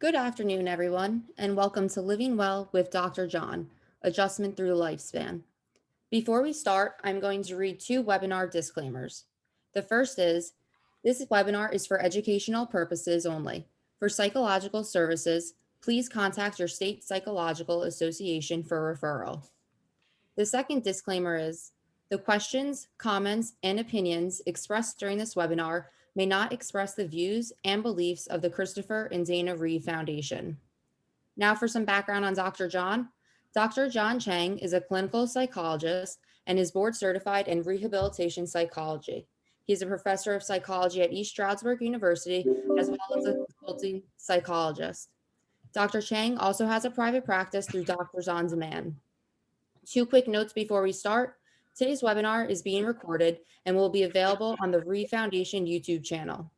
Good afternoon, everyone, and welcome to Living Well with Dr. John, Adjustment Through the Lifespan. Before we start, I'm going to read two webinar disclaimers. The first is, this webinar is for educational purposes only. For psychological services, please contact your state psychological association for referral. The second disclaimer is, the questions, comments, and opinions expressed during this webinar may not express the views and beliefs of the Christopher and Dana Reeve Foundation. Now for some background on Dr. John. Dr. John Chang is a clinical psychologist and is board certified in rehabilitation psychology. He's a professor of psychology at East Stroudsburg University, as well as a consulting psychologist. Dr. Chang also has a private practice through Doctors on Demand. Two quick notes before we start. Today's webinar is being recorded and will be available on the Reeve Foundation YouTube channel.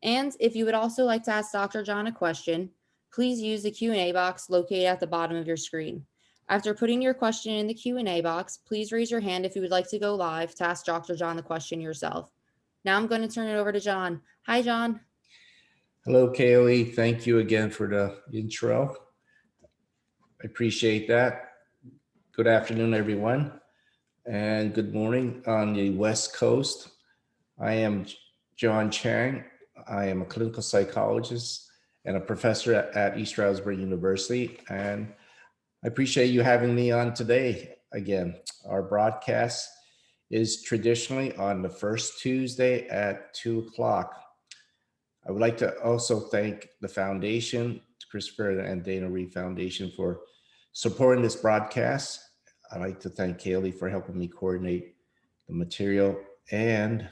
And if you would also like to ask Dr. John a question, please use the Q&A box located at the bottom of your screen. After putting your question in the Q&A box, please raise your hand if you would like to go live to ask Dr. John the question yourself. Now I'm going to turn it over to John. Hi, John. Hello, Kaylee. Thank you again for the intro. I appreciate that. Good afternoon, everyone, and good morning on the West Coast. I am John Chang. I am a clinical psychologist and a professor at East Stroudsburg University, and I appreciate you having me on today again. Our broadcast is traditionally on the first Tuesday at 2 o'clock. I would like to also thank the foundation, Christopher and Dana Reeve Foundation, for supporting this broadcast. I'd like to thank Kaylee for helping me coordinate the material, and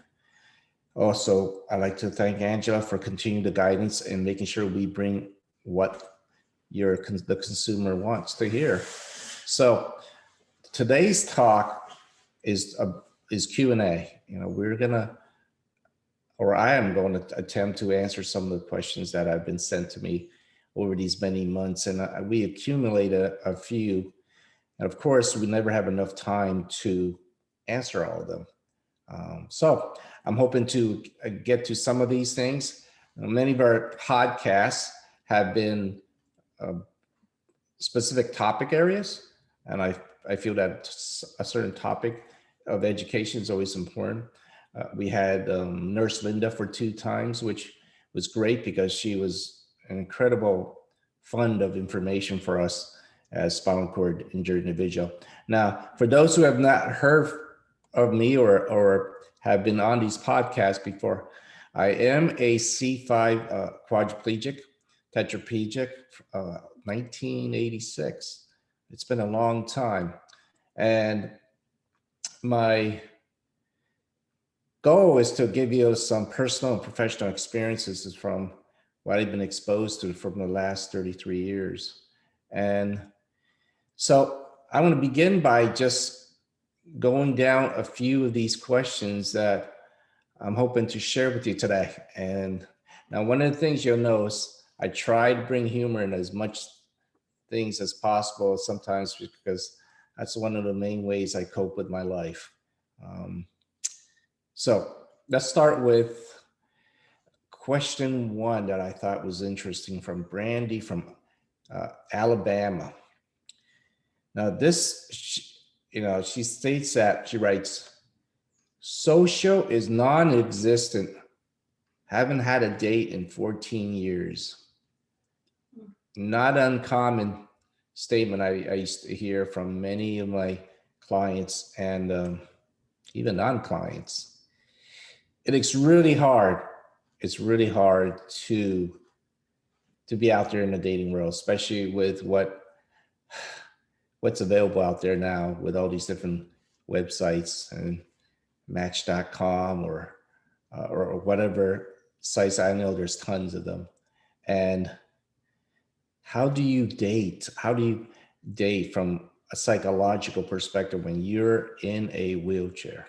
also I'd like to thank Angela for continuing the guidance and making sure we bring what the consumer wants to hear. So today's talk is Q&A. I am going to attempt to answer some of the questions that have been sent to me over these many months, and we accumulated a few. And of course, we never have enough time to answer all of them. So I'm hoping to get to some of these things. Many of our podcasts have been specific topic areas, and I feel that a certain topic of education is always important. We had Nurse Linda for 2 times, which was great because she was an incredible fund of information for us as spinal cord injured individual. Now, for those who have not heard of me or have been on these podcasts before, I am a C5 quadriplegic, tetraplegic, 1986. It's been a long time. And my goal is to give you some personal and professional experiences from what I've been exposed to from the last 33 years. And so I want to begin by just going down a few of these questions that I'm hoping to share with you today. And now one of the things you'll notice, I try to bring humor in as much things as possible, sometimes because that's one of the main ways I cope with my life. So let's start with question 1 that I thought was interesting from Brandy from Alabama. Now this, she states that, she writes, social is non-existent. Haven't had a date in 14 years. Not uncommon statement I used to hear from many of my clients and even non-clients. It's really hard. It's really hard to be out there in the dating world, especially with what's available out there now with all these different websites and Match.com or whatever sites. I know there's tons of them. And how do you date? How do you date from a psychological perspective when you're in a wheelchair?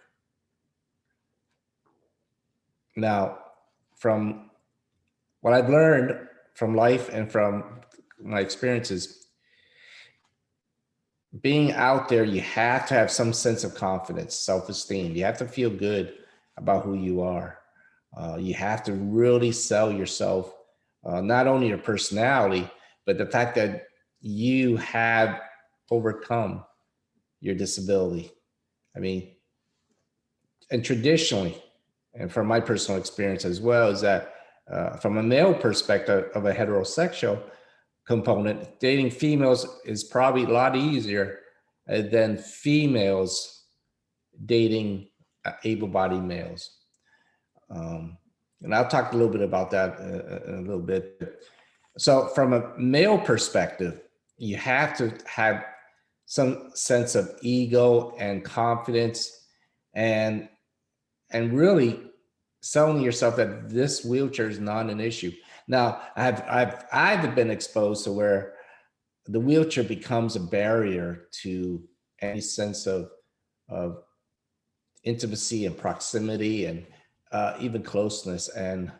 Now, from what I've learned from life and from my experiences, being out there, you have to have some sense of confidence, self-esteem. You have to feel good about who you are. You have to really sell yourself not only your personality, but the fact that you have overcome your disability. I mean, and traditionally, and from my personal experience as well, is that from a male perspective of a heterosexual component, dating females is probably a lot easier than females dating able-bodied males. And I'll talk a little bit about that in a little bit. So from a male perspective, you have to have some sense of ego and confidence, and really selling yourself that this wheelchair is not an issue. Now, I've been exposed to where the wheelchair becomes a barrier to any sense of intimacy and proximity and even closeness. And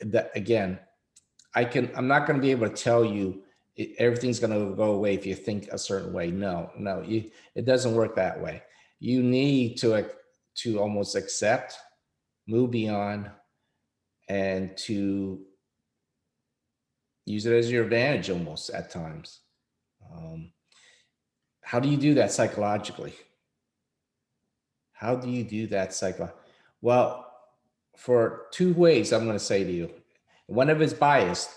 that, again, I'm not going to be able to tell you everything's going to go away if you think a certain way. No, it doesn't work that way. You need to almost accept, move beyond, and to use it as your advantage almost at times. How do you do that psychologically? How do you do that psychologically? Well, for two ways, I'm going to say to you. One of it's biased.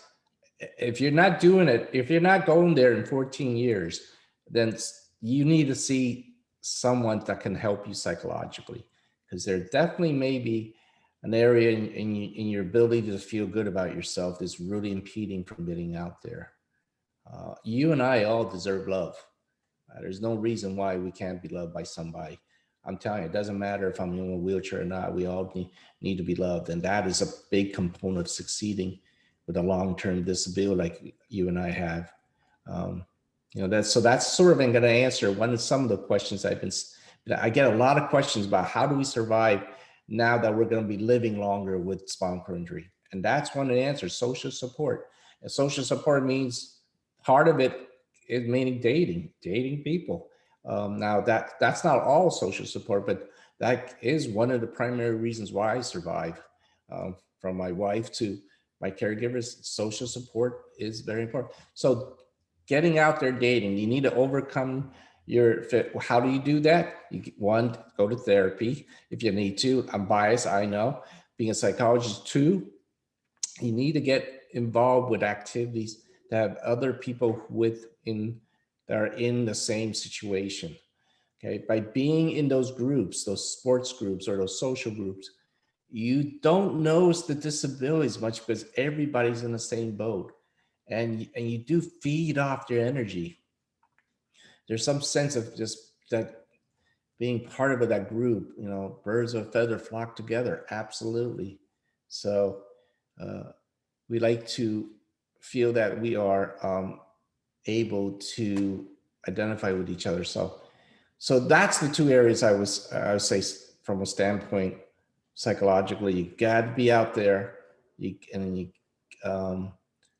If you're not doing it, if you're not going there in 14 years, then you need to see someone that can help you psychologically, because there definitely may be an area in your ability to feel good about yourself that's really impeding from getting out there. You and I all deserve love. There's no reason why we can't be loved by somebody. I'm telling you, it doesn't matter if I'm in a wheelchair or not. We all need to be loved. And that is a big component of succeeding with a long-term disability like you and I have. That's sort of going to answer one of some of the questions I get a lot of questions about how do we survive now that we're going to be living longer with spinal cord injury. And that's one of the answers, social support. And social support means part of it is meaning dating people. Now that's not all social support, but that is one of the primary reasons why I survive. From my wife to my caregivers, social support is very important. So getting out there dating, you need to overcome your fit. How do you do that? One, go to therapy if you need to. I'm biased, I know, being a psychologist. Two, you need to get involved with activities that have other people that are in the same situation. Okay, by being in those groups, those sports groups or those social groups, you don't notice the disabilities much because everybody's in the same boat, and you do feed off their energy. There's some sense of just that being part of that group. Birds of a feather flock together. Absolutely. So we like to feel that we are able to identify with each other. So that's the two areas I would say from a standpoint psychologically. You got to be out there,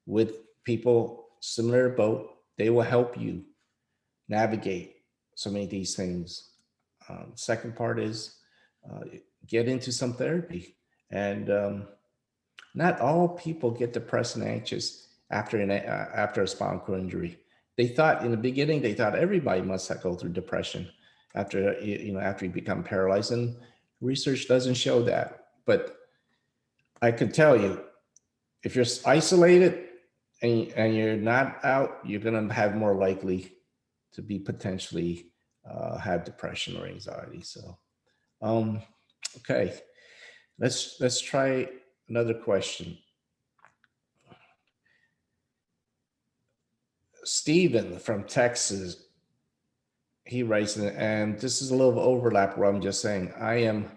with people similar boat. They will help you navigate so many of these things. Second part is get into some therapy, and not all people get depressed and anxious after a spinal cord injury. They thought in the beginning, everybody must go through depression after you become paralyzed, and research doesn't show that. But I can tell you, if you're isolated and you're not out, you're going to have more likely to be potentially have depression or anxiety. So, okay, let's try another question. Stephen from Texas, he writes, and this is a little overlap where I'm just saying, I am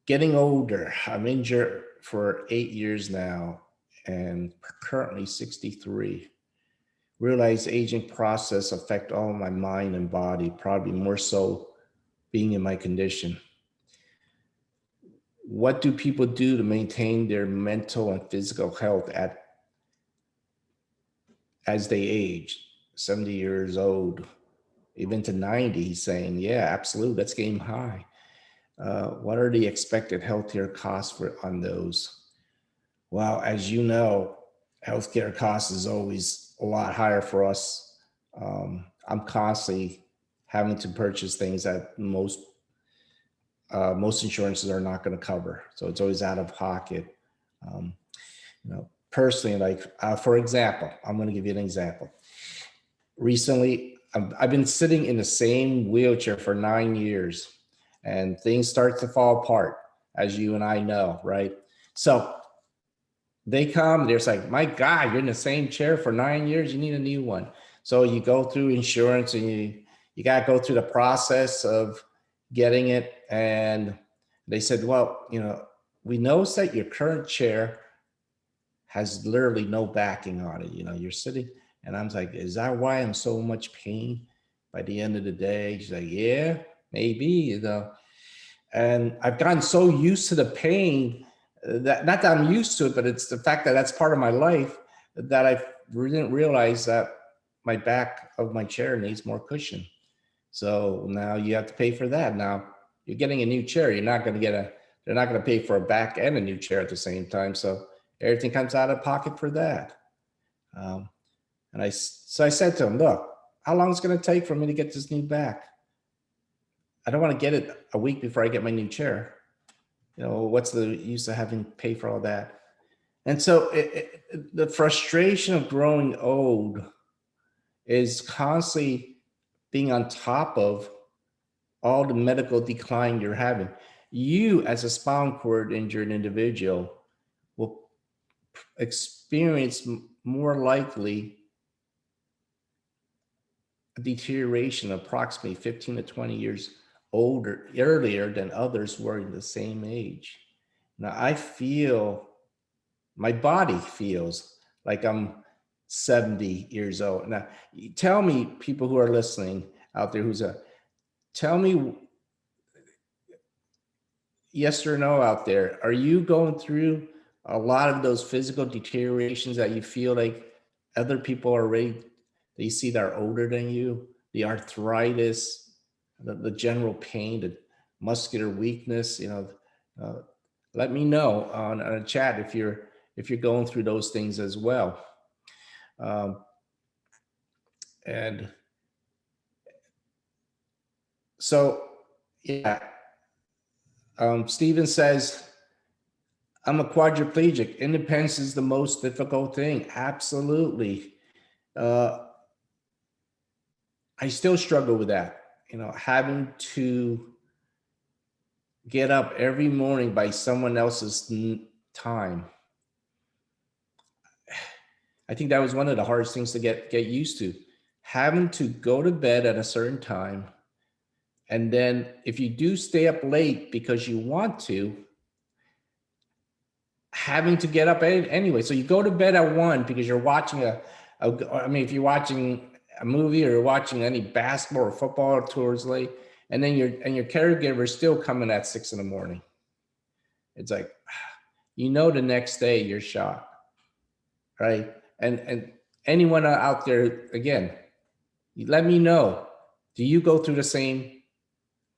getting older. I'm injured for 8 years now and currently 63. Realize aging process affect all my mind and body, probably more so being in my condition. What do people do to maintain their mental and physical health as they age? 70 years old, even to 90, he's saying, yeah, absolutely, that's game high. What are the expected healthcare costs on those? Well, as you know, healthcare costs is always a lot higher for us. I'm constantly having to purchase things that most insurances are not going to cover, so it's always out of pocket. Um, Personally, like for example, I'm going to give you an example. Recently, I've been sitting in the same wheelchair for 9 years, and things start to fall apart, as you and I know, right? So they come, they're like, my God, you're in the same chair for 9 years, you need a new one. So you go through insurance and you got to go through the process of getting it. And they said, well, we noticed that your current chair has literally no backing on it. You're sitting, and I'm like, is that why I'm so much pain by the end of the day? She's like, yeah, maybe. And I've gotten so used to the pain that, not that I'm used to it, but it's the fact that that's part of my life, that I didn't realize that my back of my chair needs more cushion. So now you have to pay for that. Now you're getting a new chair. They're not going to pay for a back and a new chair at the same time. So everything comes out of pocket for that. Um, so I said to him, look, how long is it going to take for me to get this new back? I don't want to get it a week before I get my new chair. What's the use of having to pay for all that? And so the frustration of growing old is constantly being on top of all the medical decline you're having. You, as a spinal cord injured individual, will experience more likely a deterioration approximately 15 to 20 years earlier than others who are in the same age. Now, my body feels like I'm 70 years old. Now, tell me, people who are listening out there, tell me yes or no out there, are you going through a lot of those physical deteriorations that you feel like other people are already, that you see that are older than you, the arthritis, the general pain, the muscular weakness? Uh, Let me know on a chat if you're going through those things as well. Um, and so, yeah, Steven says, I'm a quadriplegic. Independence is the most difficult thing. Absolutely. Uh, I still struggle with that, having to get up every morning by someone else's time. I think that was one of the hardest things to get used to, having to go to bed at a certain time. And then if you do stay up late because you want to, having to get up anyway. So you go to bed at 1 because you're watching if you're watching a movie or you're watching any basketball or football tours late, and then your caregiver is still coming at 6 in the morning. It's like, the next day you're shot, right? And anyone out there, again, let me know. Do you go through the same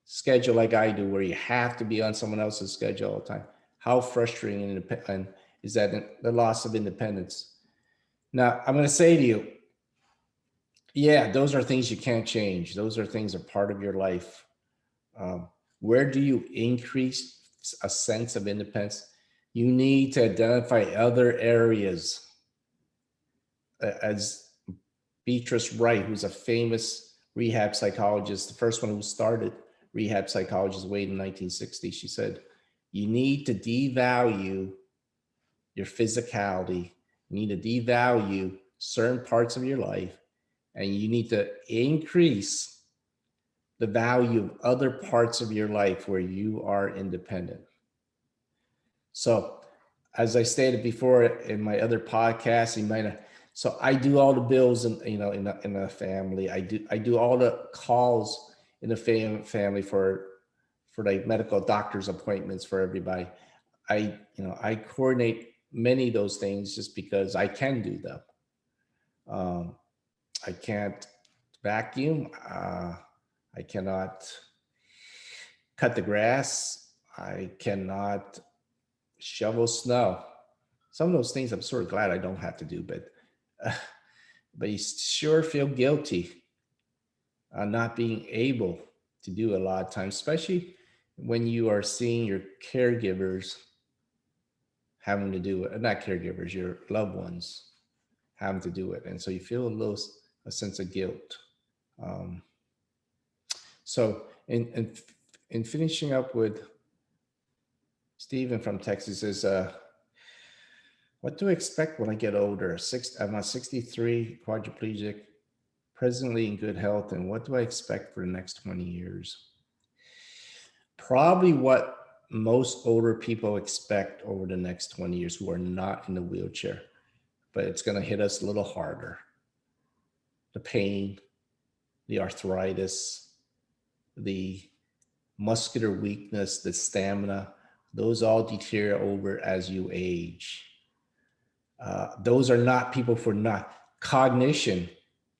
schedule like I do, where you have to be on someone else's schedule all the time? How frustrating and is that, the loss of independence? Now, I'm going to say to you, yeah, those are things you can't change. Those are things that are part of your life. Where do you increase a sense of independence? You need to identify other areas. As Beatrice Wright, who's a famous rehab psychologist, the first one who started rehab psychology way in the 1960s, she said, you need to devalue your physicality. You need to devalue certain parts of your life, and you need to increase the value of other parts of your life where you are independent. So, as I stated before in my other podcast, so I do all the bills in the family. I do all the calls in the family for like medical doctor's appointments for everybody. I coordinate many of those things just because I can do them. I can't vacuum. I cannot cut the grass. I cannot shovel snow. some of those things I'm sort of glad I don't have to do, uh, but you sure feel guilty on not being able to do a lot of times, especially when you are seeing your caregivers having to do it, not caregivers, your loved ones having to do it. And so you feel a sense of guilt. Um, so in finishing up with Stephen from Texas is, what do I expect when I get older? I'm a 63, quadriplegic, presently in good health. And what do I expect for the next 20 years? Probably what most older people expect over the next 20 years who are not in the wheelchair, but it's going to hit us a little harder. The pain, the arthritis, the muscular weakness, the stamina, those all deteriorate over as you age. Those are not people for not cognition.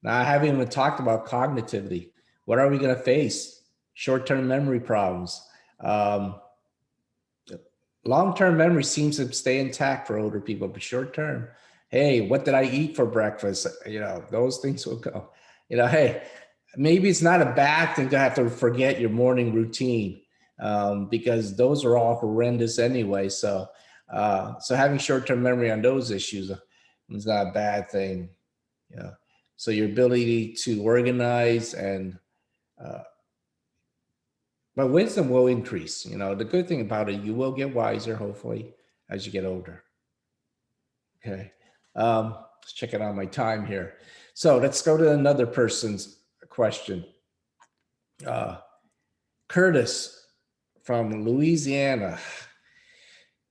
Now, I haven't even talked about cognitively. What are we going to face? Short-term memory problems. Long-term memory seems to stay intact for older people, but short-term, hey, what did I eat for breakfast? Those things will go. Hey, maybe it's not a bad thing to have to forget your morning routine, because those are all horrendous anyway. So having short-term memory on those issues is not a bad thing. So your ability to organize and but wisdom will increase. The good thing about it, you will get wiser, hopefully, as you get older. Okay. Let's check it out my time here. So let's go to another person's question. Curtis from Louisiana.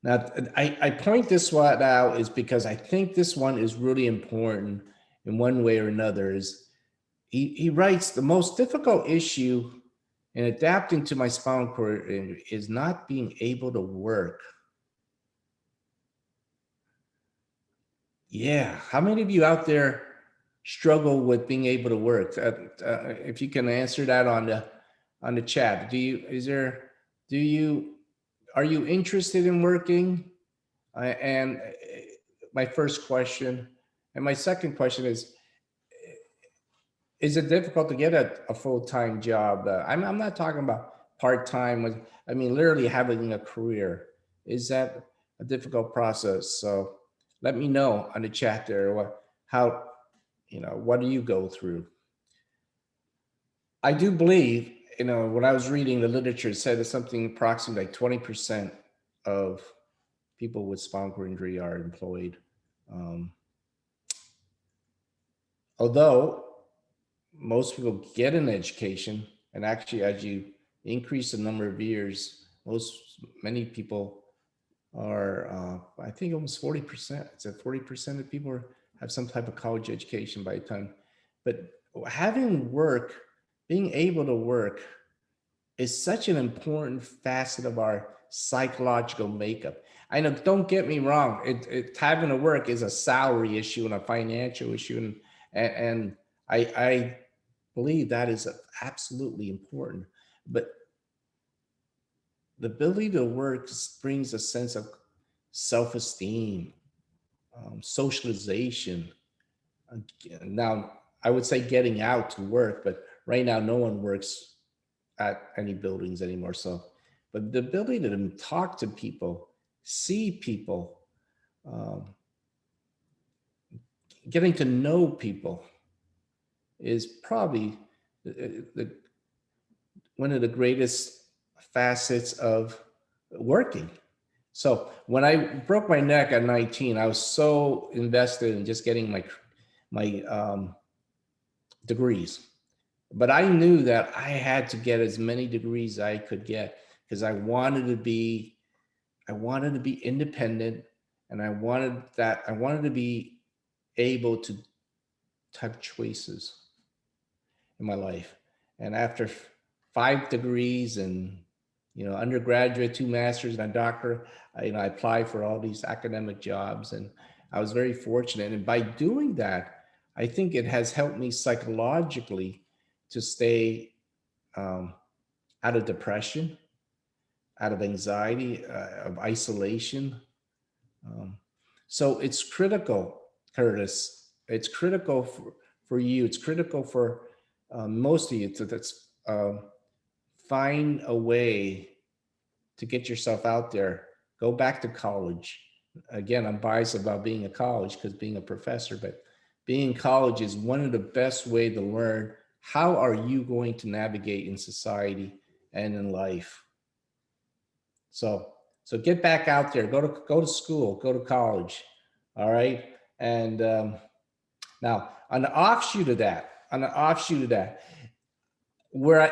Now, I point this one out is because I think this one is really important in one way or another. Is he writes, the most difficult issue in adapting to my spinal cord is not being able to work. Yeah. How many of you out there struggle with being able to work? If you can answer that on the chat, are you interested in working? And my first question, and my second question is it difficult to get a full-time job? I'm not talking about part-time. I mean, literally having a career. Is that a difficult process? So let me know on the chat there. What do you go through? I do believe, when I was reading the literature, it said that something approximately like 20% of people with spinal cord injury are employed. Although most people get an education, and actually as you increase the number of years, many people are, I think almost 40%. It's at 40% of people have some type of college education by the time. But having work, being able to work is such an important facet of our psychological makeup. I know, don't get me wrong, having to work is a salary issue and a financial issue, and I believe that is absolutely important. But the ability to work brings a sense of self-esteem, socialization. Now, I would say getting out to work, but right now no one works at any buildings anymore. So, but the ability to talk to people, see people, um, getting to know people is probably one of the greatest facets of working. So when I broke my neck at 19, I was so invested in just getting my degrees. But I knew that I had to get as many degrees I could get because I wanted to be independent, and I wanted to be able to have choices in my life. And after 5 degrees and undergraduate, 2 masters, and a doctor, I applied for all these academic jobs, and I was very fortunate. And by doing that, I think it has helped me psychologically to stay out of depression, out of anxiety, of isolation. So it's critical, Curtis. It's critical for you. It's critical for most of you to find a way to get yourself out there. Go back to college. Again, I'm biased about being a college because being a professor, but being in college is one of the best way to learn how are you going to navigate in society and in life. So so get back out there. Go to school. Go to college. All right. And now on the offshoot of that,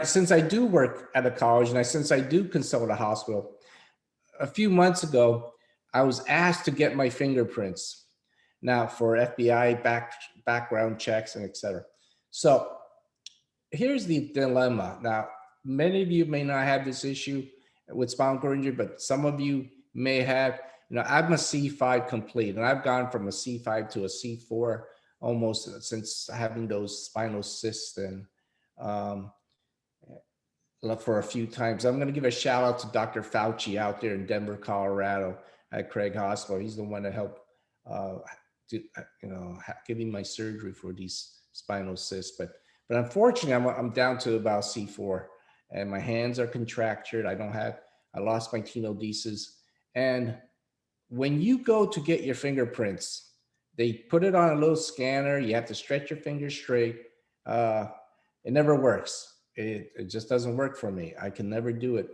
since I do work at a college and since I do consult a hospital, a few months ago, I was asked to get my fingerprints now for FBI background checks and et cetera. So here's the dilemma. Now, many of you may not have this issue with spinal cord injury, but some of you may have. I'm a C5 complete, and I've gone from a C5 to a C4 almost since having those spinal cysts and um, for a few times. I'm going to give a shout out to Dr. Fauci out there in Denver, Colorado at Craig Hospital. He's the one that helped, uh, giving my surgery for these spinal cysts. But unfortunately, I'm down to about C4, and my hands are contractured. I lost my tenodesis. And when you go to get your fingerprints, they put it on a little scanner. You have to stretch your fingers straight. Uh, it never works. It just doesn't work for me. I can never do it.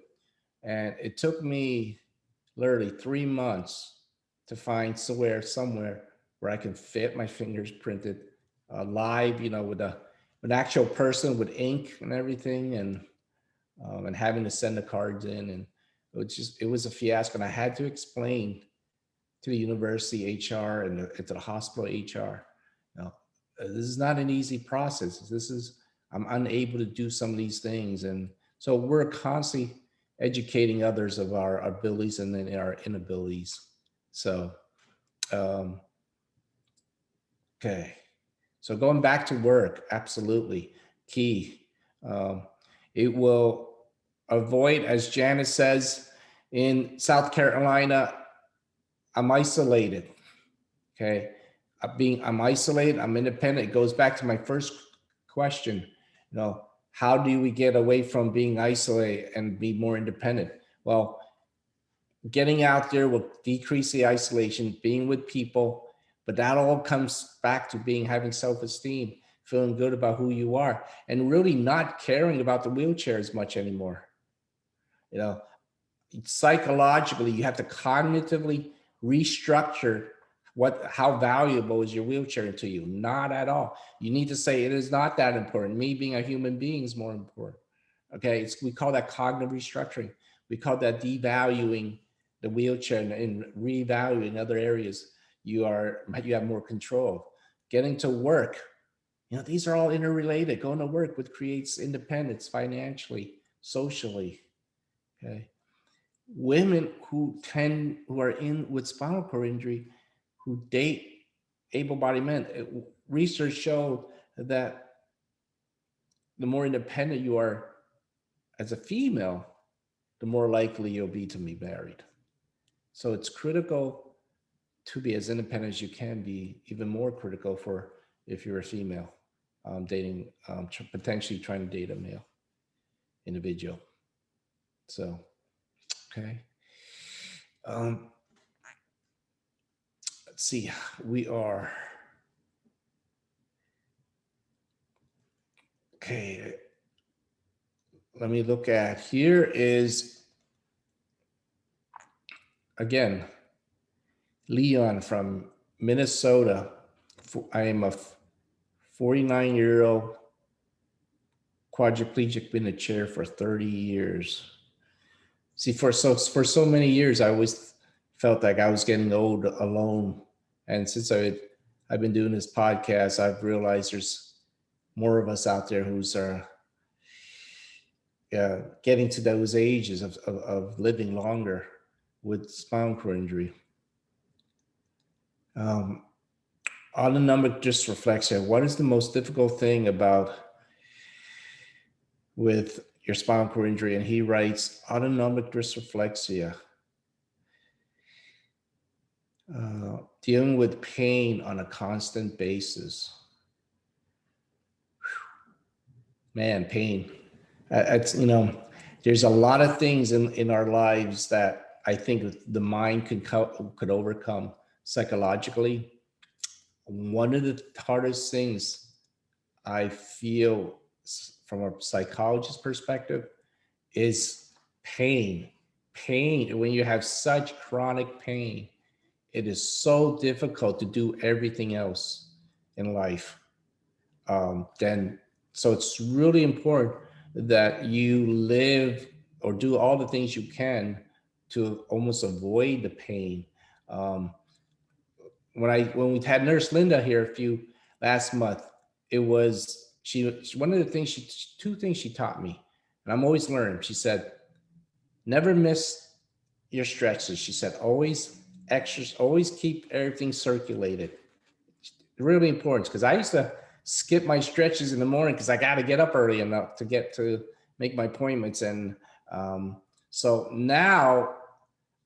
And it took me literally 3 months to find somewhere where I can fit my fingers printed live, with an actual person with ink and everything, and having to send the cards in, and it was a fiasco. And I had to explain to the university HR and to the hospital HR, this is not an easy process. I'm unable to do some of these things, and so we're constantly educating others of our abilities and then our inabilities. So, um, okay. So going back to work, absolutely key. Um, it will avoid, as Janice says, in South Carolina, I'm isolated. Okay. I'm isolated, I'm independent. It goes back to my first question, how do we get away from being isolated and be more independent? Well, getting out there will decrease the isolation, being with people, but that all comes back to having self-esteem, feeling good about who you are, and really not caring about the wheelchair as much anymore. Psychologically, you have to cognitively restructure how valuable is your wheelchair to you. Not at all. You need to say it is not that important. Me being a human being is more important. Okay, we call that cognitive restructuring. We call that devaluing the wheelchair and revaluing other areas. You have more control. Getting to work, these are all interrelated. Going to work creates independence financially, socially. Okay. Women who are in with spinal cord injury, who date able-bodied men, research showed that the more independent you are as a female, the more likely you'll be to be married. So it's critical to be as independent as you can be, even more critical for if you're a female dating, potentially trying to date a male individual. So, okay. Let's see, we are, okay. Let me look at, here is, again, Leon from Minnesota. I am a 49-year-old quadriplegic, been in a chair for 30 years. See, for so many years, I always felt like I was getting old alone. And since I've been doing this podcast, I've realized there's more of us out there who's getting to those ages of living longer with spinal cord injury. Autonomic dysreflexia. What is the most difficult thing with your spinal cord injury? And he writes, autonomic dysreflexia. Dealing with pain on a constant basis. Man, pain. It's, there's a lot of things in our lives that I think the mind could overcome psychologically. One of the hardest things I feel from a psychologist perspective is pain. Pain, when you have such chronic pain, it is so difficult to do everything else in life. Then, so it's really important that you live or do all the things you can to almost avoid the pain. Um, when we had Nurse Linda here a few last month, it was one of the things two things she taught me, and I'm always learning. She said, never miss your stretches. She said, always exercise, always keep everything circulated. Really important, because I used to skip my stretches in the morning because I got to get up early enough to get to make my appointments. And so now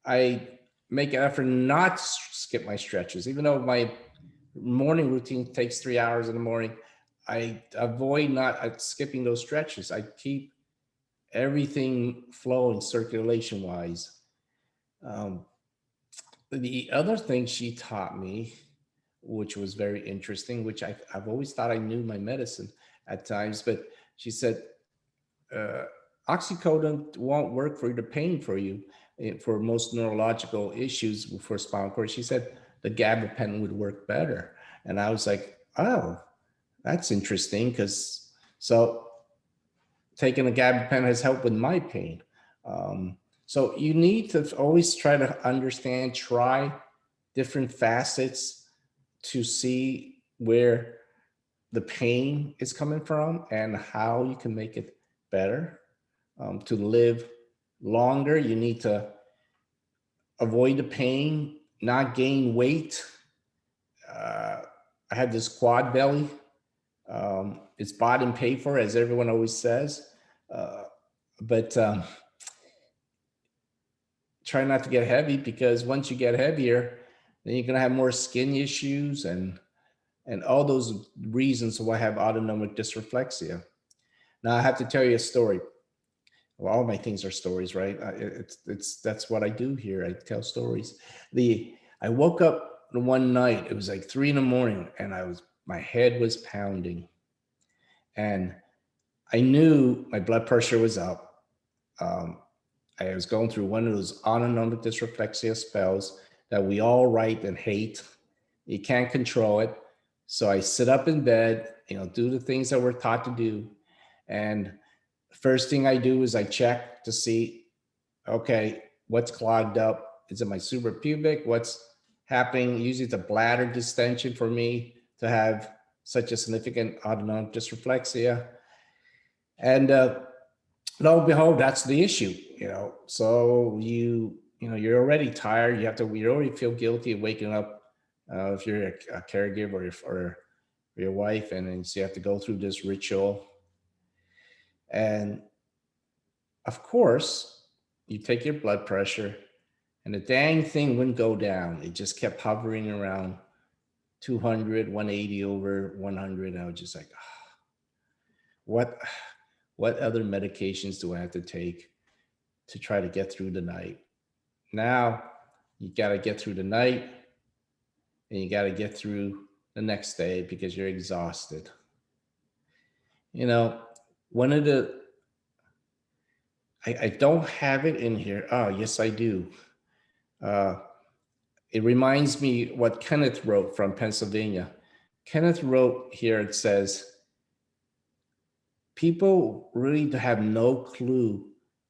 I make an effort not to skip my stretches, even though my morning routine takes 3 hours in the morning. I avoid not skipping those stretches. I keep everything flowing circulation wise. Um, the other thing she taught me, which was very interesting, which I've always thought I knew my medicine at times, but she said, uh, oxycodone won't work for the pain for you for most neurological issues for spinal cord. She said the gabapentin would work better. And I was like, oh, that's interesting, because so taking a gabapentin has helped with my pain. Um, so you need to always try to understand, try different facets to see where the pain is coming from and how you can make it better. To live longer, you need to avoid the pain, not gain weight. I had this quad belly. It's bought and paid for, as everyone always says. Uh, but try not to get heavy, because once you get heavier, then you're going to have more skin issues and all those reasons why I have autonomic dysreflexia. Now I have to tell you a story. Well, all my things are stories, right? It's that's what I do here. I tell stories. I woke up one night. It was like 3 a.m, and my head was pounding, and I knew my blood pressure was up. Um, I was going through one of those autonomic dysreflexia spells that we all write and hate. You can't control it. So I sit up in bed, do the things that we're taught to do. And first thing I do is I check to see, okay, what's clogged up? Is it my suprapubic? What's happening? Usually it's a bladder distension for me to have such a significant autonomic dysreflexia. And lo and behold, that's the issue. So you're already tired. You already feel guilty of waking up if you're a caregiver or your wife, and then so you have to go through this ritual. And of course, you take your blood pressure, and the dang thing wouldn't go down. It just kept hovering around 200, 180 over 100. And I was just like, oh, what other medications do I have to take to try to get through the night? Now you got to get through the night, and you got to get through the next day because you're exhausted. You know, one of the, I don't have it in here. Oh, yes, I do. Uh, it reminds me what Kenneth wrote from Pennsylvania. Kenneth wrote here, it says, people really have no clue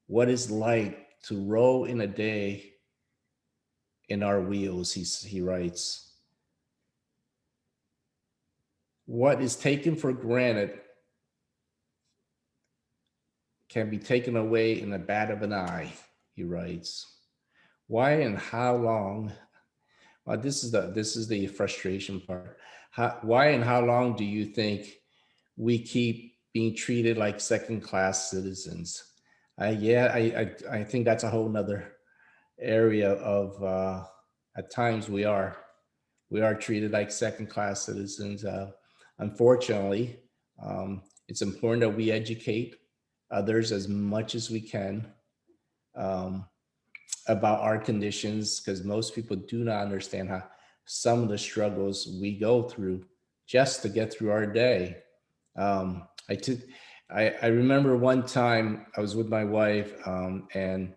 what it's like to roll in a day in our wheels, he writes. What is taken for granted can be taken away in a bat of an eye, he writes. Why and how long? Well, this is the frustration part. Why and how long do you think we keep being treated like second class citizens? I think that's a whole nother area of At times we are treated like second class citizens. Unfortunately, it's important that we educate others as much as we can um, about our conditions, because most people do not understand how some of the struggles we go through just to get through our day. Um, I took, I remember one time I was with my wife, and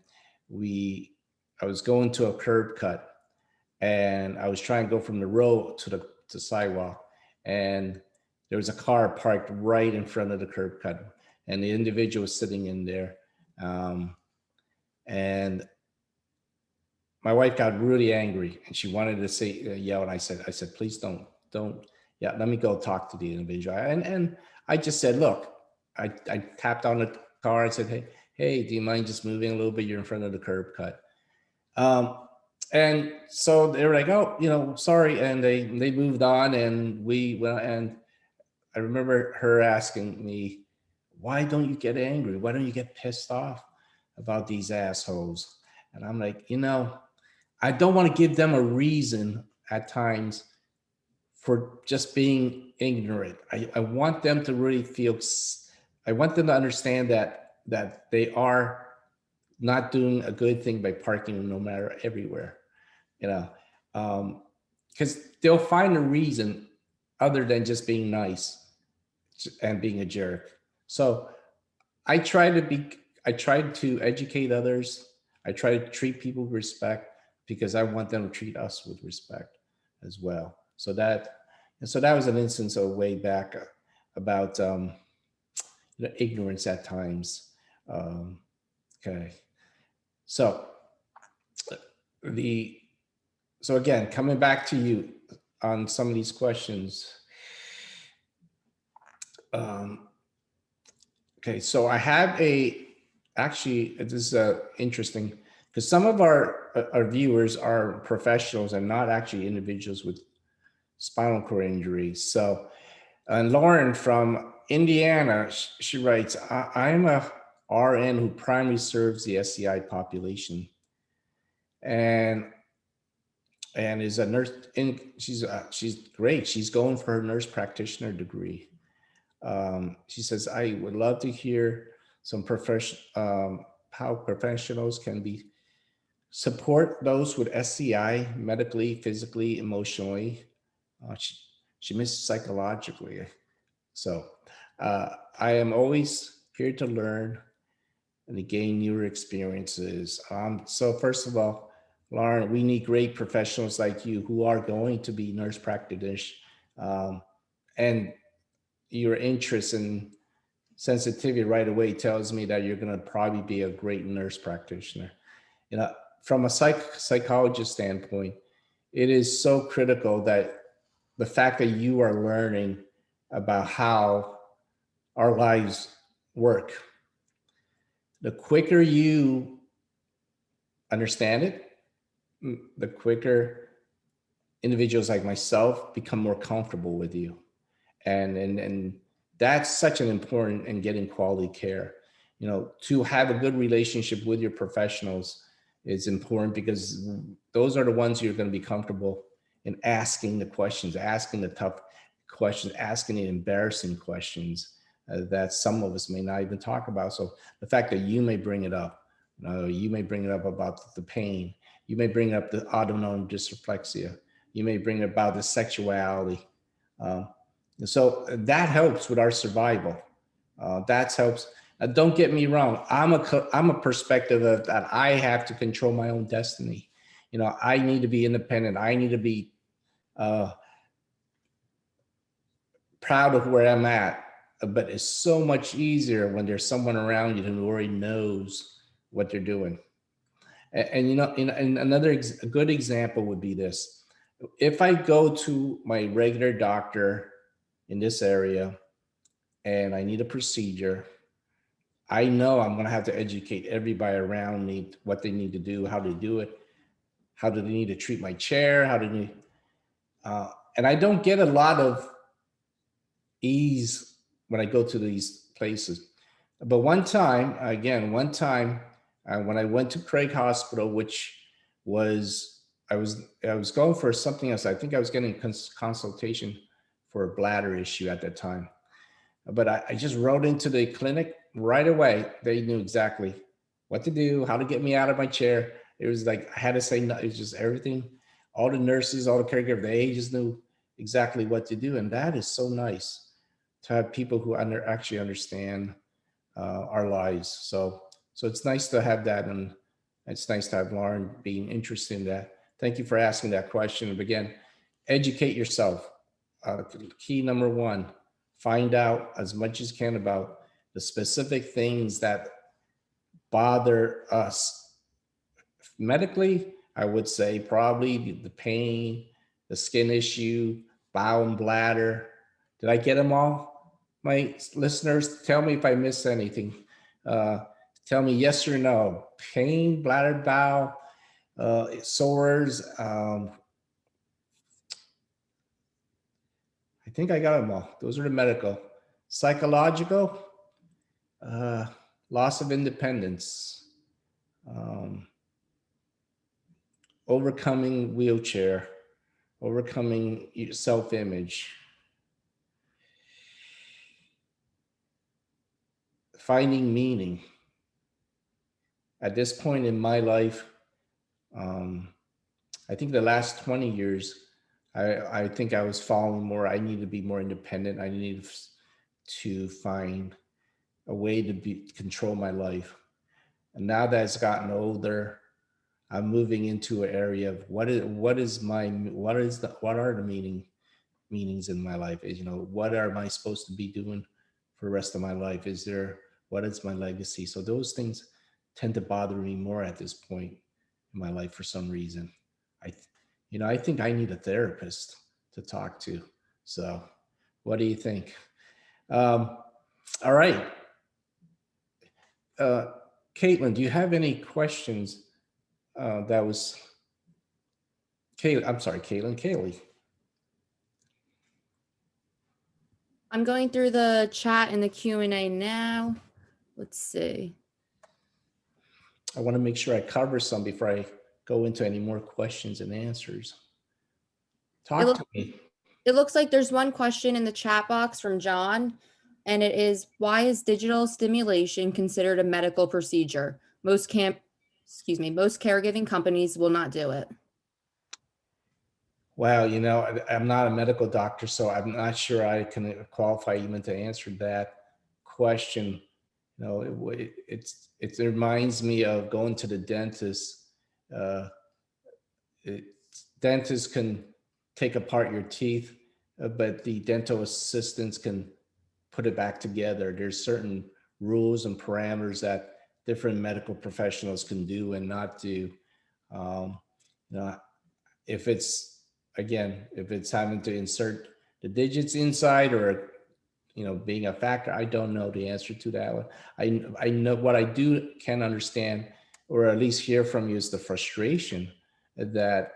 we, I was going to a curb cut, and I was trying to go from the road to the sidewalk, and there was a car parked right in front of the curb cut, and the individual was sitting in there, um, and my wife got really angry, and she wanted to say yell, and I said, please don't, yeah, let me go talk to the individual, and I just said, look, I tapped on the car. I said, hey, do you mind just moving a little bit? You're in front of the curb cut. Um, and so they were like, oh, sorry. And they moved on, and we went, and I remember her asking me, why don't you get angry? Why don't you get pissed off about these assholes? And I'm like, I don't want to give them a reason at times for just being ignorant. I want them to really feel, I want them to understand that they are not doing a good thing by parking no matter everywhere, you know, because they'll find a reason other than just being nice and being a jerk. So I try to be, I try to educate others. I try to treat people with respect because I want them to treat us with respect as well. So that was an instance of way back about ignorance at times. Um, okay, so the so again, coming back to you on some of these questions. Um, okay, so I have a actually this is interesting because some of our viewers are professionals and not actually individuals with spinal cord injuries. So, and Lauren from Indiana, she writes, I'm a RN who primarily serves the SCI population, and is a nurse. She's great. She's going for her nurse practitioner degree. She says, I would love to hear some how professionals can be support those with SCI medically, physically, emotionally. She, she missed psychologically. So I am always here to learn and to gain newer experiences. So first of all, Lauren, we need great professionals like you who are going to be nurse practitioners, and your interest in sensitivity right away tells me that you're going to probably be a great nurse practitioner. You know, from a psychologist standpoint, it is so critical that the fact that you are learning about how our lives work, the quicker you understand it, the quicker individuals like myself become more comfortable with you. And that's such an important in getting quality care. To have a good relationship with your professionals is important because those are the ones you're going to be comfortable in asking the questions, asking the tough questions, asking the embarrassing questions that some of us may not even talk about. So the fact that you may bring it up, you may bring it up about the pain, you may bring up the autonomic dysreflexia, you may bring about the sexuality. Um, so that helps with our survival. That helps. Don't get me wrong. I'm a perspective of that. I have to control my own destiny. I need to be independent. I need to be uh, proud of where I'm at. But it's so much easier when there's someone around you who already knows what they're doing. And another a good example would be this: if I go to my regular doctor in this area and I need a procedure, I know I'm going to have to educate everybody around me what they need to do, how to do it, how do they need to treat my chair, how do they, and I don't get a lot of ease when I go to these places. But one time when I went to Craig Hospital, which was I was going for something else. I think I was getting consultation for a bladder issue at that time. But I just rode into the clinic right away. They knew exactly what to do, how to get me out of my chair. It was like I had to say no. It was just everything. All the nurses, all the caregivers, they just knew exactly what to do, and that is so nice to have people who actually understand our lives. So it's nice to have that, and it's nice to have Lauren being interested in that. Thank you for asking that question. And again, educate yourself. Key number one: find out as much as you can about the specific things that bother us medically. I would say probably the pain, the skin issue, bowel and bladder. Did I get them all? My listeners, tell me if I missed anything. Uh, Tell me yes or no. Pain, bladder, bowel, sores. I think I got them all. Those are the medical. Psychological, uh, loss of independence, um, overcoming wheelchair, overcoming self-image, finding meaning. At this point in my life, um, I think the last 20 years, I think I was following more. I need to be more independent. I need to find a way to control my life. And now that it's gotten older, I'm moving into an area of what are the meanings in my life? Is, what am I supposed to be doing for the rest of my life? What is my legacy? So those things tend to bother me more at this point in my life for some reason. I, I think I need a therapist to talk to. So, what do you think? Um, all right, uh, Caitlin, do you have any questions? That was Kaylee. I'm sorry, Caitlin. Kaylee. I'm going through the chat and the Q&A now. Let's see. I want to make sure I cover some before I go into any more questions and answers. Talk to me. It looks like there's one question in the chat box from John, and it is, why is digital stimulation considered a medical procedure? Most caregiving companies will not do it. Wow, I'm not a medical doctor, so I'm not sure I can qualify even to answer that question. It reminds me of going to the dentist. Uh, Dentists can take apart your teeth, but the dental assistants can put it back together. There's certain rules and parameters that different medical professionals can do and not do. Um, you know, if it's having to insert the digits inside, or being a factor, I don't know the answer to that one. I know what I can understand, or at least hear from you, is the frustration that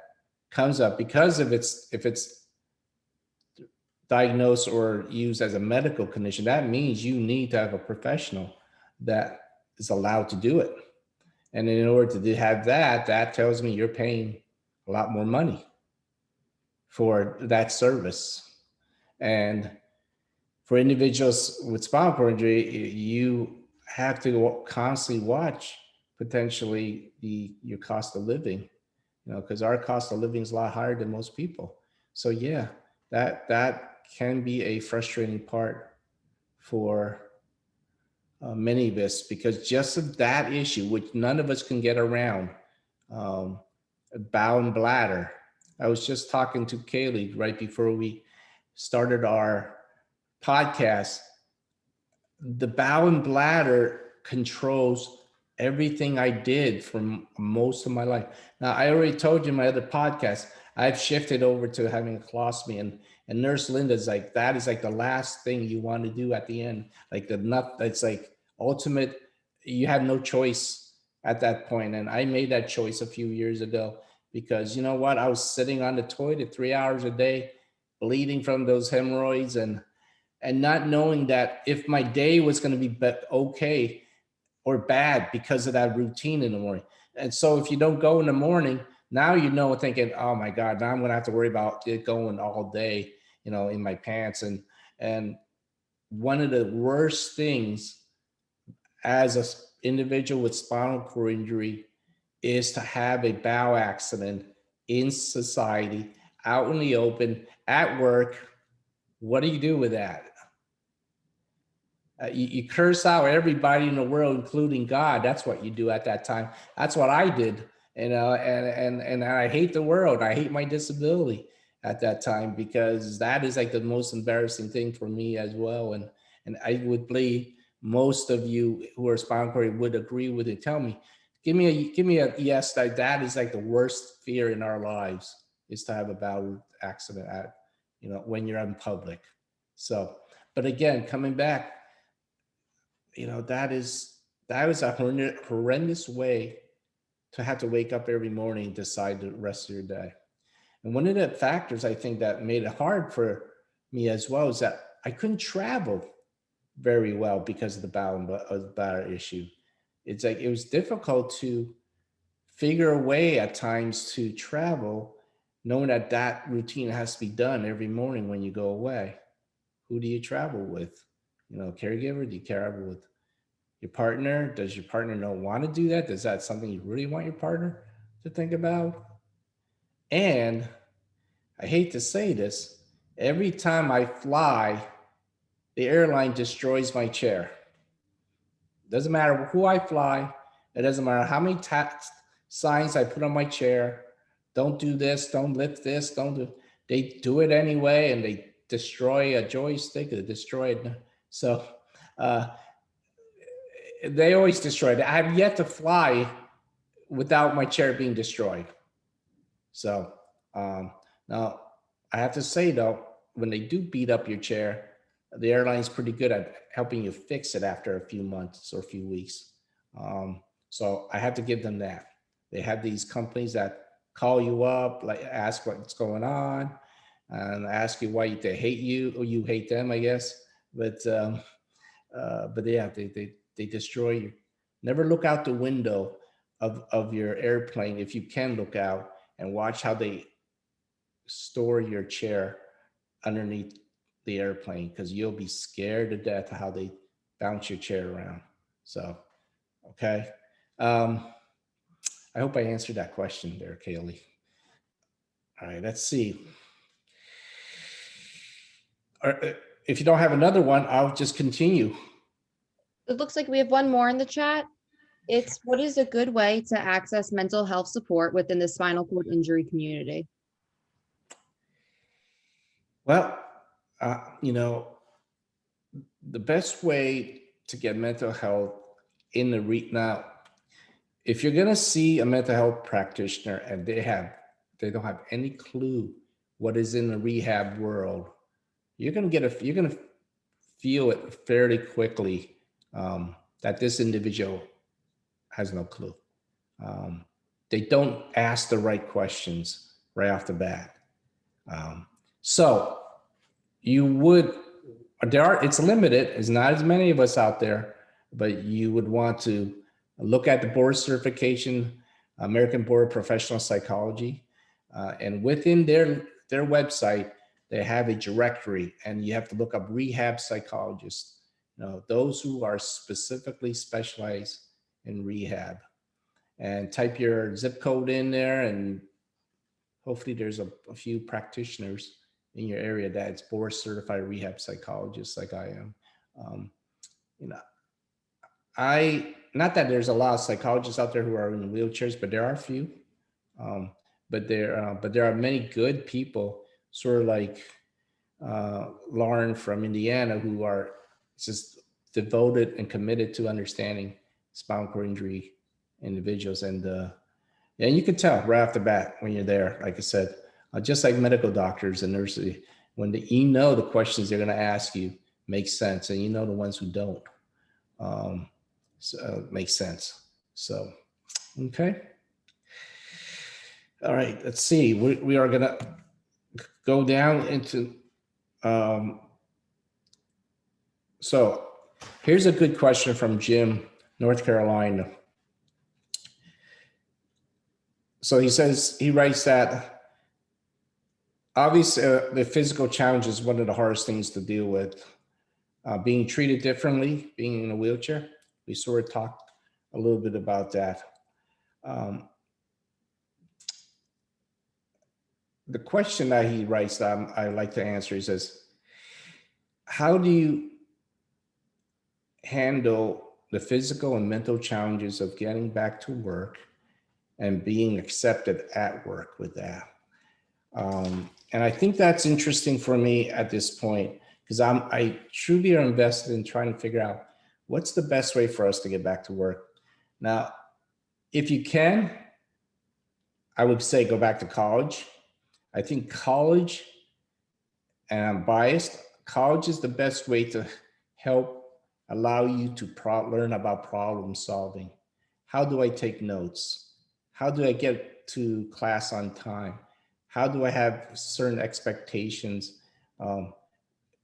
comes up because if it's diagnosed or used as a medical condition, that means you need to have a professional that is allowed to do it. And in order to have that tells me you're paying a lot more money for that service. And for individuals with spinal cord injury, you have to constantly watch potentially your cost of living, because our cost of living is a lot higher than most people. So yeah, that can be a frustrating part for many of us, because just of that issue, which none of us can get around, um, bowel and bladder. I was just talking to Kaylee right before we started our podcast. The bowel and bladder controls everything I did for most of my life. Now, I already told you in my other podcast, I've shifted over to having a colostomy, and Nurse Linda's like, that is like the last thing you want to do at the end. Like that's like ultimate, you have no choice at that point. And I made that choice a few years ago because, you know what, I was sitting on the toilet 3 hours a day, bleeding from those hemorrhoids, and not knowing that if my day was going to be okay or bad because of that routine in the morning. And so if you don't go in the morning, Now, thinking, oh my God, now I'm going to have to worry about it going all day, in my pants. And one of the worst things as an individual with spinal cord injury is to have a bow accident in society, out in the open, at work. What do you do with that? You curse out everybody in the world, including God. That's what you do at that time. That's what I did, and I hate the world. I hate my disability at that time, because that is like the most embarrassing thing for me as well. And I would believe most of you who are spinal cord would agree with it. Tell me, give me a yes, that is like the worst fear in our lives, is to have a bowel accident at, when you're in public. So, but again, coming back, that was a horrendous way to have to wake up every morning and decide the rest of your day. And one of the factors I think that made it hard for me as well is that I couldn't travel very well because of the bowel issue. It's like it was difficult to figure a way at times to travel, knowing that that routine has to be done every morning when you go away. Who do you travel with? Caregiver? Do you travel with your partner? Does your partner not want to do that? Is that something you really want your partner to think about? And I hate to say this, every time I fly, the airline destroys my chair. Doesn't matter who I fly. It doesn't matter how many signs I put on my chair. Don't do this. Don't lift this. Don't do. They do it anyway, and they destroy a joystick. They destroy it. So uh, they always destroy it. I have yet to fly without my chair being destroyed. So now I have to say though, when they do beat up your chair, the airline's pretty good at helping you fix it after a few months or a few weeks. So I have to give them that. They have these companies that call you up, like ask what's going on, and ask you why they hate you or you hate them, I guess. But yeah, they destroy you. Never look out the window of your airplane if you can look out and watch how they store your chair underneath the airplane, because you'll be scared to death how they bounce your chair around. So, okay. I hope I answered that question there, Kaylee. All right, let's see. If you don't have another one, I'll just continue. It looks like we have one more in the chat. It's what is a good way to access mental health support within the spinal cord injury community? Well, the best way to get mental health in the now, if you're going to see a mental health practitioner and they don't have any clue what is in the rehab world, you're going to feel it fairly quickly, that this individual has no clue. They don't ask the right questions right off the bat. So it's limited. It's not as many of us out there, but you would want to look at the board certification, American Board of Professional Psychology, and within their website, they have a directory, and you have to look up rehab psychologists, those who are specifically specialized in rehab, and type your zip code in there, and hopefully there's a few practitioners in your area that's board certified rehab psychologists like I am. You know, not that there's a lot of psychologists out there who are in wheelchairs, but there are a few. But there are many good people, sort of like Lauren from Indiana, who are just devoted and committed to understanding spinal cord injury individuals. And you can tell right off the bat when you're there, like I said, just like medical doctors and nurses, when the questions they're going to ask you make sense, and the ones who don't make sense. So, okay. All right, let's see. We are going to go down into, so here's a good question from Jim, North Carolina. So he says, he writes that obviously the physical challenge is one of the hardest things to deal with. Being treated differently, being in a wheelchair. We sort of talked a little bit about that. Um, the question that he writes that I like to answer, he says, how do you handle the physical and mental challenges of getting back to work and being accepted at work with that? And I think that's interesting for me at this point, because I truly are invested in trying to figure out what's the best way for us to get back to work. Now, if you can, I would say go back to college. I think college, and I'm biased, college is the best way to help allow you to learn about problem solving. How do I take notes? How do I get to class on time? How do I have certain expectations? Um,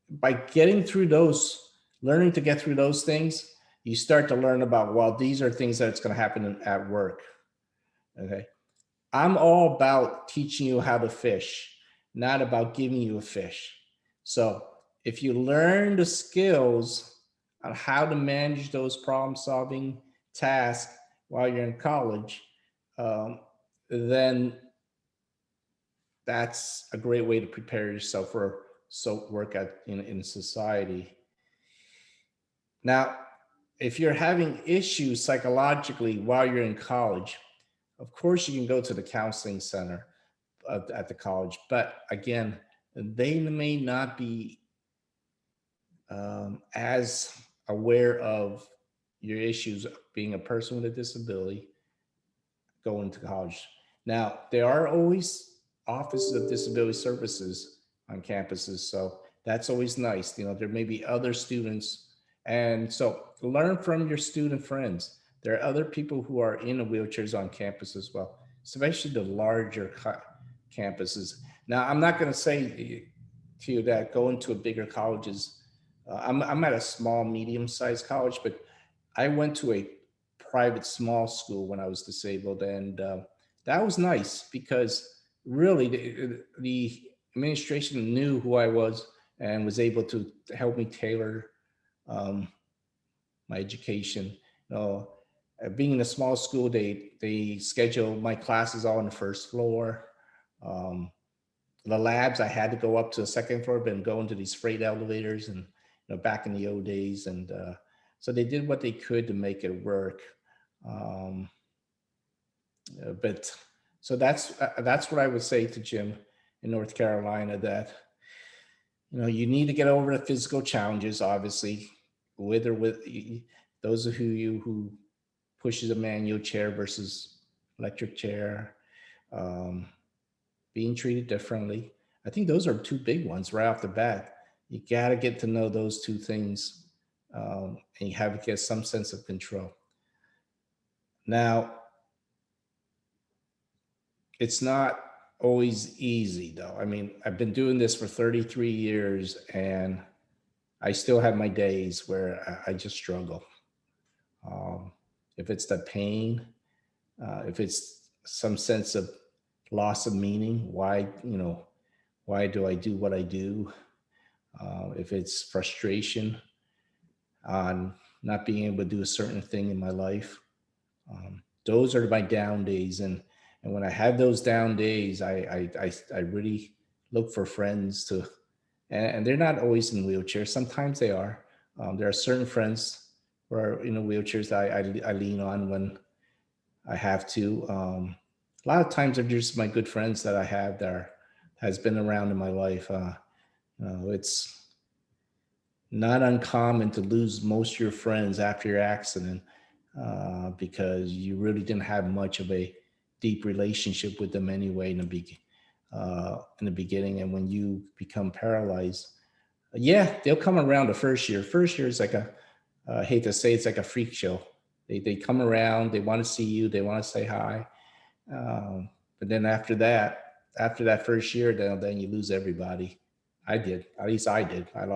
by getting through those, learning to get through those things, you start to learn about, well, these are things that's going to happen at work. Okay. I'm all about teaching you how to fish, not about giving you a fish. So if you learn the skills on how to manage those problem solving tasks while you're in college, then that's a great way to prepare yourself for work in society. Now, if you're having issues psychologically while you're in college, of course you can go to the counseling center at the college, but again, they may not be as aware of your issues being a person with a disability going to college. Now, there are always offices of disability services on campuses, so that's always nice. There may be other students, and so learn from your student friends. There are other people who are in wheelchairs on campus as well, especially the larger campuses. Now, I'm not going to say to you that going to a bigger college is. I'm at a small, medium-sized college, but I went to a private small school when I was disabled, and that was nice because really the administration knew who I was and was able to help me tailor um, my education. Being in a small school, they schedule my classes all on the first floor. Um, the labs, I had to go up to the second floor, but go into these freight elevators, and back in the old days, and so they did what they could to make it work. Um, but so that's what I would say to Jim in North Carolina, that you need to get over the physical challenges, obviously, with or with those of who pushes a manual chair versus electric chair, um, being treated differently. I think those are two big ones right off the bat. You got to get to know those two things, and you have to get some sense of control. Now, it's not always easy, though. I mean, I've been doing this for 33 years, and I still have my days where I just struggle. If it's the pain, if it's some sense of loss of meaning, why do I do what I do? If it's frustration on not being able to do a certain thing in my life, those are my down days. And when I have those down days, I really look for friends to, and they're not always in wheelchairs. Sometimes they are. There are certain friends who are in wheelchairs that I lean on when I have to. A lot of times they're just my good friends that I have has been around in my life. It's not uncommon to lose most of your friends after your accident, because you really didn't have much of a deep relationship with them anyway in the beginning. And when you become paralyzed, yeah, they'll come around the first year. First year is like I hate to say, it's like a freak show. They come around, they want to see you, they want to say hi. But then after that first year, then you lose everybody. I did. At least I did. I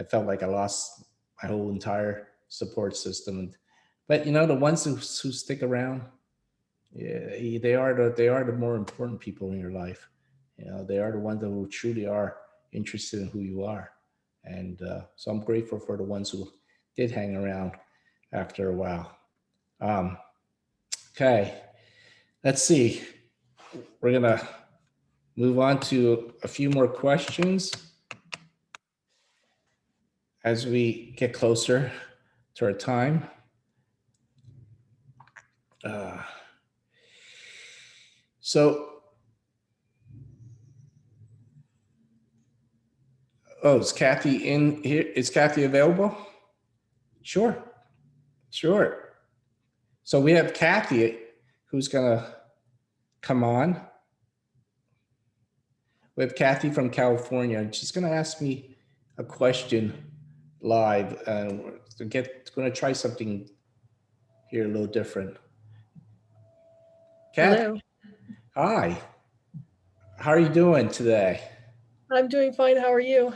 felt like I lost my whole entire support system. But the ones who stick around, Yeah, they are the more important people in your life. They are the ones that who truly are interested in who you are, and so I'm grateful for the ones who did hang around after a while. Um, okay, let's see. We're gonna move on to a few more questions as we get closer to our time. Uh, so, oh, is Kathy in here? Is Kathy available? Sure, sure. So we have Kathy who's gonna come on. We have Kathy from California, and she's gonna ask me a question live. Gonna try something here a little different. Kathy, Hello. hi. How are you doing today? I'm doing fine. How are you?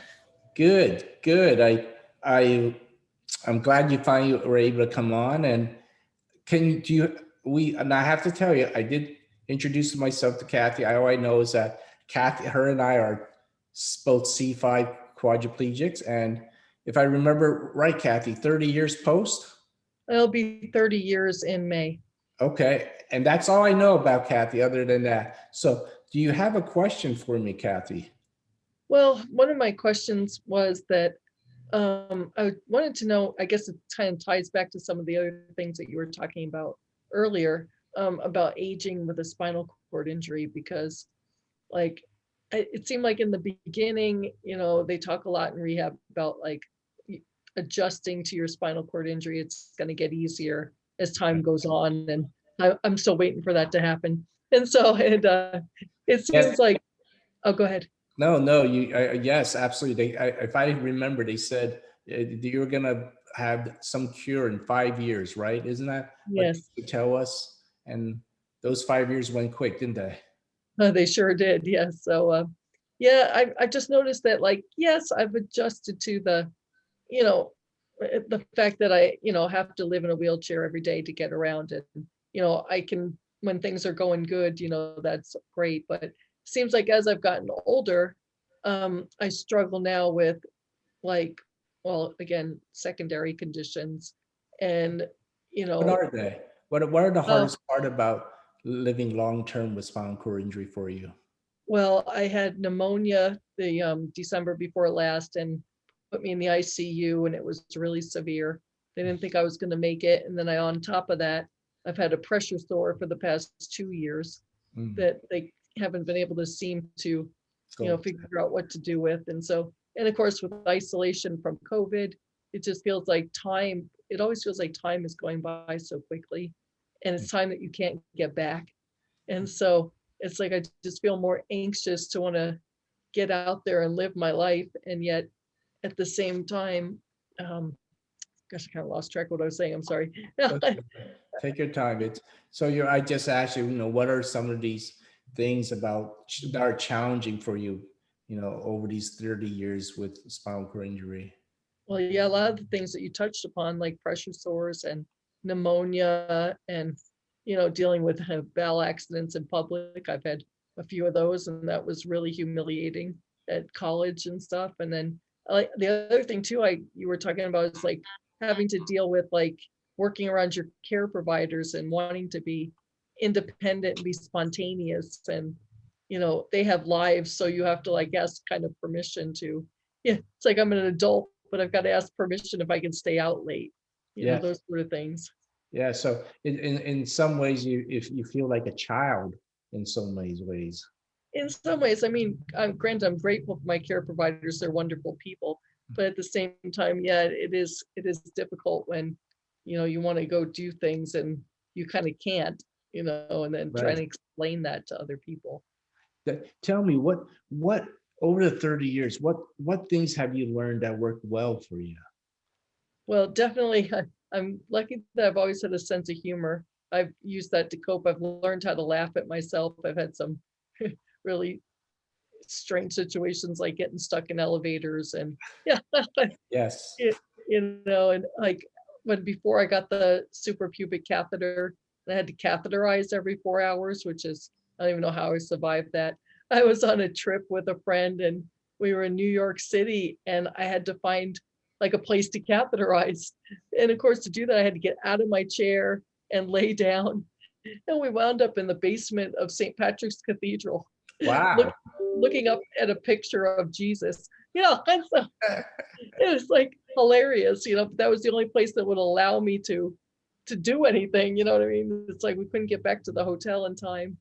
Good, good. I, I'm glad you finally were able to come on. And do you, and I have to tell you, I did introduce myself to Kathy. All I know is that Kathy, her and I are both C5 quadriplegics. And if I remember right, Kathy, 30 years post. It'll be 30 years in May. Okay. And that's all I know about Kathy other than that. So do you have a question for me, Kathy? Well, one of my questions was that I wanted to know, I guess it kind of ties back to some of the other things that you were talking about earlier, about aging with a spinal cord injury, because like it seemed like in the beginning, they talk a lot in rehab about like adjusting to your spinal cord injury. It's going to get easier as time goes on, and I'm still waiting for that to happen. And so it Yes. seems like, oh, go ahead. No, no, yes, absolutely. If I remember, they said you're gonna have some cure in 5 years, right? Isn't that what Yes, they tell us? And those 5 years went quick, didn't they? they sure did. Yes. So, yeah, I just noticed that, like, yes, I've adjusted to you know, the fact that I have to live in a wheelchair every day to get around, and, I can, when things are going good, that's great. But it seems like as I've gotten older, I struggle now with, like, well, again, secondary conditions. And, you What know, are they? What are the uh, hardest part about living long term with spinal cord injury for you? well, I had pneumonia the December before last, and put me in the ICU, and it was really severe. They didn't think I was going to make it. And then on top of that, I've had a pressure sore for the past 2 years Mm, that they haven't been able to seem to, go. figure out what to do with. And so, and of course, with isolation from COVID, it just feels like time, it always feels like time is going by so quickly, and it's time that you can't get back. And so it's like I just feel more anxious to want to get out there and live my life. And yet at the same time, um, gosh, I kind of lost track of what I was saying. I'm sorry. Okay. Take your time. It's so you're. I just asked you, what are some of these things about that are challenging for you, over these 30 years with spinal cord injury? Well, yeah, a lot of the things that you touched upon, like pressure sores and pneumonia, and dealing with bowel accidents in public. I've had a few of those, and that was really humiliating at college and stuff. And then, like, the other thing too, you were talking about is like having to deal with, like, working around your care providers and wanting to be independent and be spontaneous. And they have lives, so you have to, like, ask kind of permission to, yeah, it's like I'm an adult, but I've got to ask permission if I can stay out late, Yes. those sort of things. Yeah. So in some ways, if you feel like a child in some ways. In some ways, I mean, granted, I'm grateful for my care providers. They're wonderful people. But at the same time, yeah, it is difficult when, you want to go do things and you kind of can't, and then trying Right. to explain that to other people. Tell me what over the 30 years, what things have you learned that worked well for you? Well, definitely, I'm lucky that I've always had a sense of humor. I've used that to cope. I've learned how to laugh at myself. I've had some really strange situations, like getting stuck in elevators, and yeah, Yes. it, and like when before I got the suprapubic catheter, and I had to catheterize every 4 hours, which is, I don't even know how I survived that. I was on a trip with a friend and we were in New York City and I had to find like a place to catheterize. And of course, to do that, I had to get out of my chair and lay down. And we wound up in the basement of St. Patrick's Cathedral, look, Wow. looking up at a picture of Jesus. And so it was like hilarious, but that was the only place that would allow me to do anything, you know what I mean? It's like we couldn't get back to the hotel in time.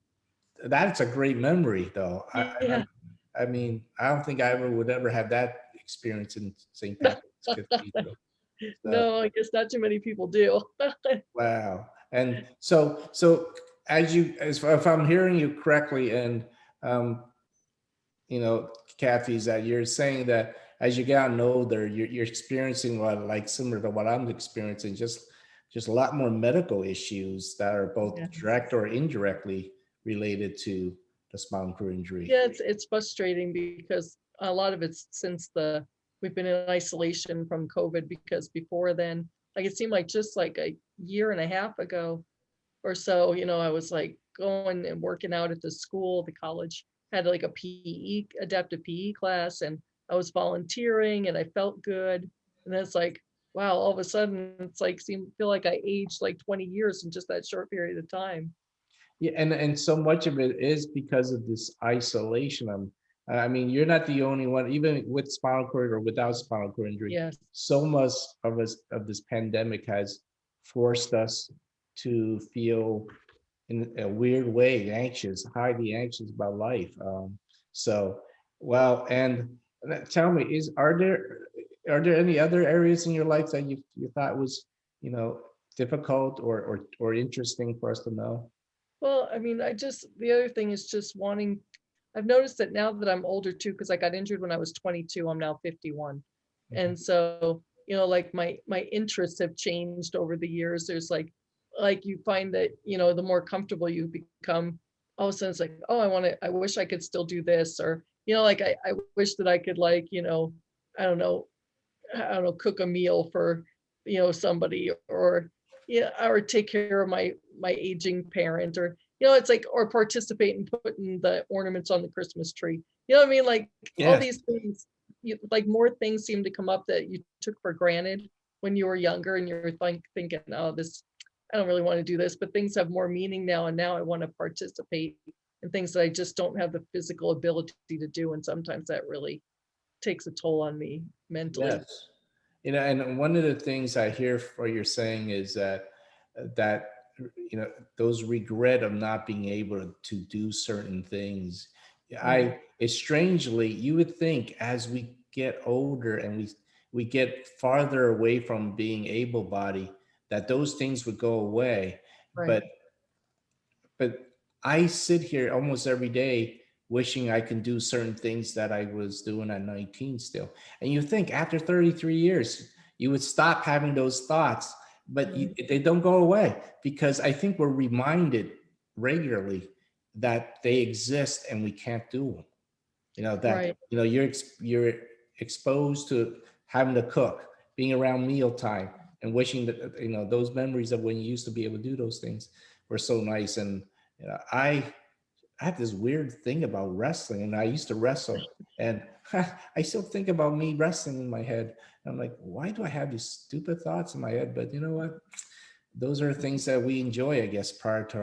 That's a great memory, though. Yeah. I mean, I don't think I ever would ever have that experience in St. Patrick's Cathedral. So, No, I guess not too many people do. wow. And as if I'm hearing you correctly, and um, Kathy, is that you're saying that as you get older, you're experiencing what, like, similar to what I'm experiencing, just a lot more medical issues that are both Yeah. direct or indirectly related to the spinal cord injury. Yeah, it's frustrating because a lot of it's since we've been in isolation from COVID, because before then, like it seemed like just like a year and a half ago or so, I was like going and working out at the school, the college had like a PE, adaptive PE class, and I was volunteering and I felt good. And then it's like, wow, all of a sudden it's like feel like I aged like 20 years in just that short period of time. Yeah, and so much of it is because of this isolation. I mean, you're not the only one. Even with spinal cord or without spinal cord injury, Yes. so much of this pandemic has forced us to feel in a weird way anxious, highly anxious about life. So, well, and tell me, are there any other areas in your life that you thought was you know difficult or interesting for us to know? Well, I mean, the other thing is just wanting, I've noticed that now that I'm older too, because I got injured when I was 22, I'm now 51. Mhm. And so, like my interests have changed over the years. There's like you find that, the more comfortable you become, all of a sudden it's like, oh, I wish I could still do this. Or, like I wish that I could like, I don't know, cook a meal for, somebody, or yeah, or take care of my aging parent, or it's like, or participate in putting the ornaments on the Christmas tree. You know what I mean? Like all Yes. these things, like more things seem to come up that you took for granted when you were younger, and you're like thinking, oh, this, I don't really want to do this, but things have more meaning now, and now I want to participate in things that I just don't have the physical ability to do, and sometimes that really takes a toll on me mentally. Yes. And one of the things I hear what you're saying is that those regret of not being able to do certain things. Mhm. It's strangely, you would think as we get older and we get farther away from being able-bodied, that those things would go away. Right. But but I sit here almost every day wishing I can do certain things that I was doing at 19 still. And you think after 33 years, you would stop having those thoughts, but Mhm. they don't go away because I think we're reminded regularly that they exist and we can't do them. Right. You're exposed to having to cook, being around mealtime, and wishing that those memories of when you used to be able to do those things were so nice. And I have this weird thing about wrestling, and I used to wrestle, and I still think about me wrestling in my head. I'm like, why do I have these stupid thoughts in my head? But you know what? Those are things that we enjoy, I guess, prior to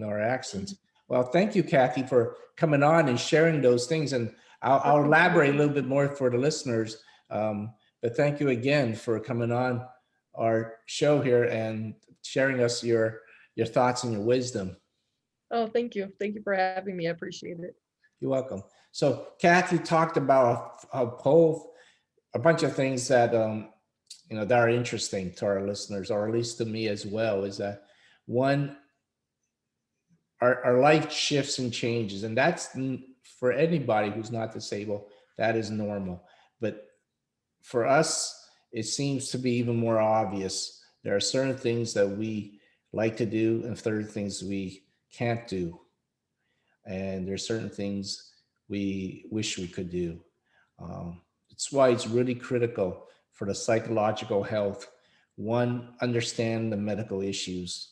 our actions. Well, thank you, Kathy, for coming on and sharing those things. And I'll elaborate a little bit more for the listeners. But thank you again for coming on our show here and sharing us your thoughts and your wisdom. Oh, thank you. Thank you for having me. I appreciate it. You're welcome. So Kathy talked about a bunch of things that that are interesting to our listeners, or at least to me as well. Is that one, our life shifts and changes, and for anybody who's not disabled, that is normal. But for us, it seems to be even more obvious. There are certain things that we like to do, and certain things we can't do, and there's certain things we wish we could do. That's why it's really critical for the psychological health. One, understand the medical issues.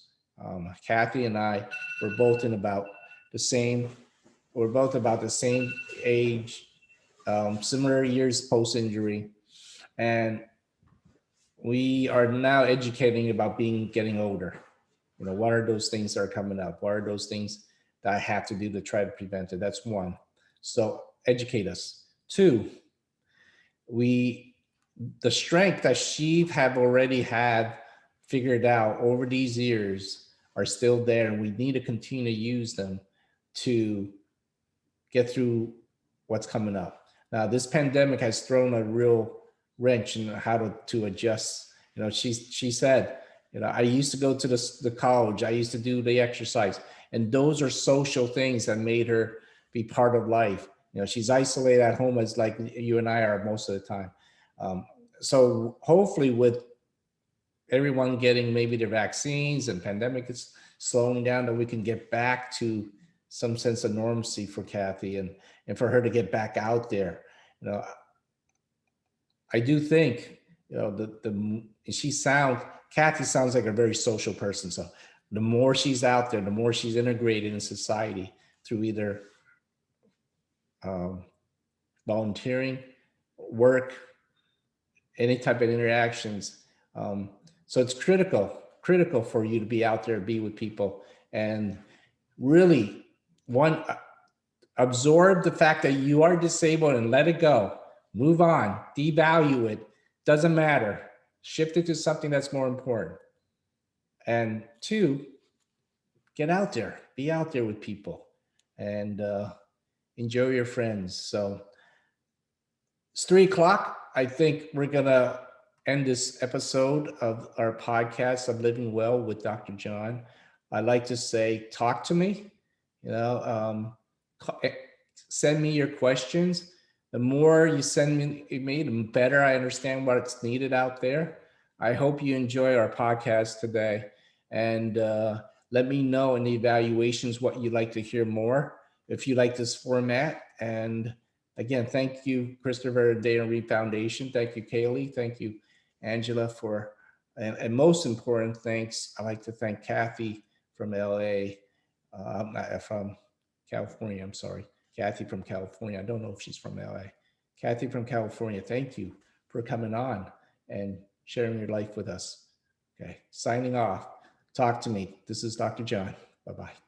Kathy and I were both in about the same, we're both about the same age, similar years post-injury. And we are now educating about getting older. You know, what are those things that are coming up? What are those things that I have to do to try to prevent it? That's one. So educate us. Two, we the strength that she have already had figured out over these years are still there, and we need to continue to use them to get through what's coming up. Now, this pandemic has thrown a real wrench in how to adjust. You know, she said, you know, I used to go to the college, I used to do the exercise, and those are social things that made her be part of life. You know, she's isolated at home as like you and I are most of the time. Um, so hopefully, with everyone getting maybe their vaccines and pandemic is slowing down, that we can get back to some sense of normalcy for Kathy and for her to get back out there. You know, I do think, you know, Kathy sounds like a very social person. So the more she's out there, the more she's integrated in society through either um, volunteering, work, any type of interactions. So it's critical for you to be out there, be with people, and really absorb the fact that you are disabled and let it go. Move on, devalue it. Doesn't matter. Shift it to something that's more important. And two, get out there, be out there with people, and enjoy your friends. So it's 3 o'clock. I think we're gonna end this episode of our podcast of Living Well with Dr. John. I'd like to say, talk to me. You know, send me your questions. The more you send me, the better I understand what's needed out there. I hope you enjoy our podcast today, and let me know in the evaluations what you'd like to hear more. If you like this format, and again, thank you, Christopher Day and Reeve Foundation. Thank you, Kaylee. Thank you, Angela, and most important, thanks. I'd like to thank Kathy from LA, from California. I'm sorry, Kathy from California. I don't know if she's from LA. Kathy from California, thank you for coming on and sharing your life with us. Okay, signing off. Talk to me. This is Dr. John. Bye-bye.